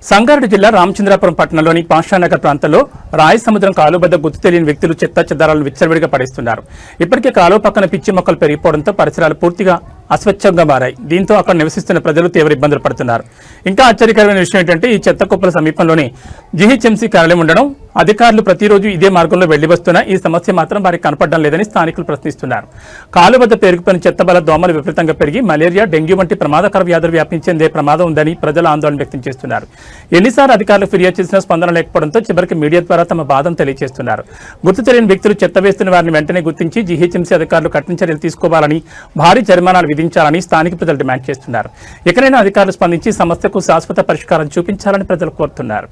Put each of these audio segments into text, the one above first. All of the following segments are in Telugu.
సంగారెడ్డి జిల్లా రామచంద్రాపురం పట్టణంలోని పాషానగర్ ప్రాంతంలో రాయి సముద్రం కాలువ వద్ద గుర్తు తెలియని వ్యక్తులు చెత్త చెదారాలను విచ్చలవిడిగా పడేస్తున్నారు. ఇప్పటికే కాలువ పక్కన పిచ్చి మొక్కలు పెరిగిపోవడంతో పరిసరాలు పూర్తిగా అస్వచ్ఛంగా మారాయి. దీంతో అక్కడ నివసిస్తున్న ప్రజలు తీవ్ర ఇబ్బందులు పడుతున్నారు. ఇంకా ఆశ్చర్యకరమైన విషయం ఏంటంటే ఈ చెత్త కుప్పల సమీపంలోనే జీహెచ్ఎంసీ కార్యాలయం ఉండడం, అధికారులు ప్రతిరోజు ఇదే మార్గంలో వెళ్లి వస్తున్నా ఈ సమస్య మాత్రం వారికి కనపడడం లేదని స్థానికులు ప్రశ్నిస్తున్నారు. కాలువ వద్ద పేరుకుపోయిన చెత్త వల్ల దోమలు విపరీతంగా పెరిగి మలేరియా, డెంగ్యూ వంటి ప్రమాదకర వ్యాధులు వ్యాపించేందే ప్రమాదం ఉందని ప్రజలు ఆందోళన వ్యక్తం చేస్తున్నారు. ఎన్నిసార్లు అధికారులు ఫిర్యాదు చేసినా స్పందన లేకపోవడంతో చివరికి మీడియా ద్వారా తమ బాధను తెలియజేస్తున్నారు. గుర్తు తెలియని వ్యక్తులు చెత్త వేస్తున్న వారిని వెంటనే గుర్తించి జీహెచ్ఎంసీ అధికారులు కఠిన చర్యలు తీసుకోవాలని, భారీ జరిమానాలు విధించాలని స్థానిక ప్రజలు డిమాండ్ చేస్తున్నారు. ఎక్కడైనా అధికారులు స్పందించి సమస్యకు శాశ్వత పరిష్కారం చూపించాలని ప్రజలు కోరుతున్నారు.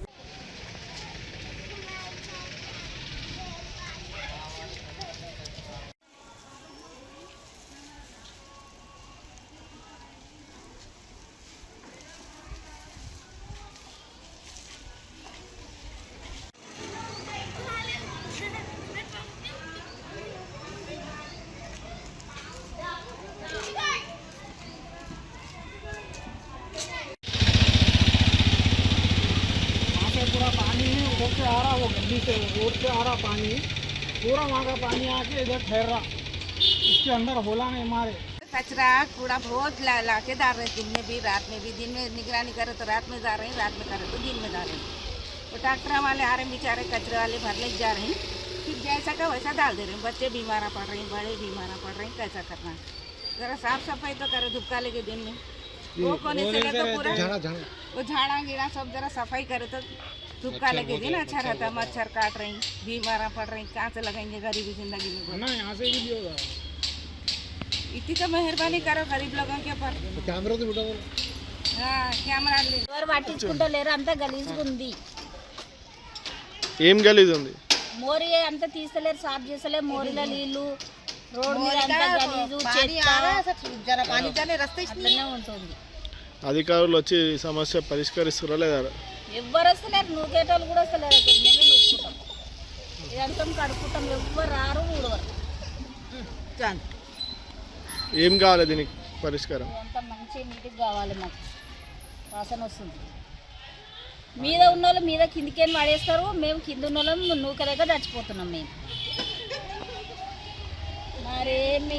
पूरा पानी उधर से आ रहा, वो गड्डी से रोड से आ रहा पानी, पूरा वहाँ का पानी आके इधर ठहर रहा, इसके अंदर होला नहीं मारे। कचरा कूड़ा बहुत ला के डाल रहे, दिन में भी रात में भी। दिन में निगरानी करे तो रात में जा रहे हैं, रात में करे तो दिन में जा रहे हैं। तो ट्रैक्टर वाले आ रहे हैं बेचारे, कचरे वाले भरने जा रहे हैं, फिर जैसा का वैसा डाल दे रहे हैं। बच्चे बीमार पड़ रहे हैं, बड़े बीमार पड़ रहे हैं, कैसा करना है? जरा साफ सफाई तो करे धुपका लेके दिन में, वो कोने से लेकर पूरा वो झाड़ा गिरा सब जरा सफाई करे तो धुपका लगे दिन अच्छा रहता। मच्छर काट रही, बीमार पड़ रही, कहाँ से लगाएंगे गरीबी जिंदगी में? ना यहाँ से भी होगा। इतनी तो मेहरबानी करो गरीब लोगों के ऊपर। कैमरा तो उठा हाँ कैमरा ले ఎవరు పట్టించుకుంటలేరు, అంతా గలీజ్గా ఉంది. ఏం గలీజ్ ఉంది? మోరి అంతా తీస్తలేరు, సాఫ్ చేస్తలేరు. మోరిలో నీళ్లు, రోడ్ మీద అంతా గలీజు, చెత్త पानी जाने रास्ते అట్లనే ఉంటుంది. అధికారులు వచ్చి ఈ సమస్య పరిష్కరిస్తారా లేదా? ఎవ్వరు వస్తలేరు, నూకేటోళ్ళు కూడా వస్తలేరు. అక్కడ మేమే నూక్కుంటాం, ఇదంతా కడుక్కుంటాం. ఎవ్వరు రారు, ఊడవరు. ఏం కావాలి దీనికి పరిష్కారం? ఇదంతా మంచి నీటికి కావాలి. మాకు వాసన వస్తుంది. మీద ఉన్న వాళ్ళు మీద కిందికేం పడేస్తారు, మేము కింద ఉన్న వాళ్ళం నూకలేక చచ్చిపోతున్నాం. మేము మరేమి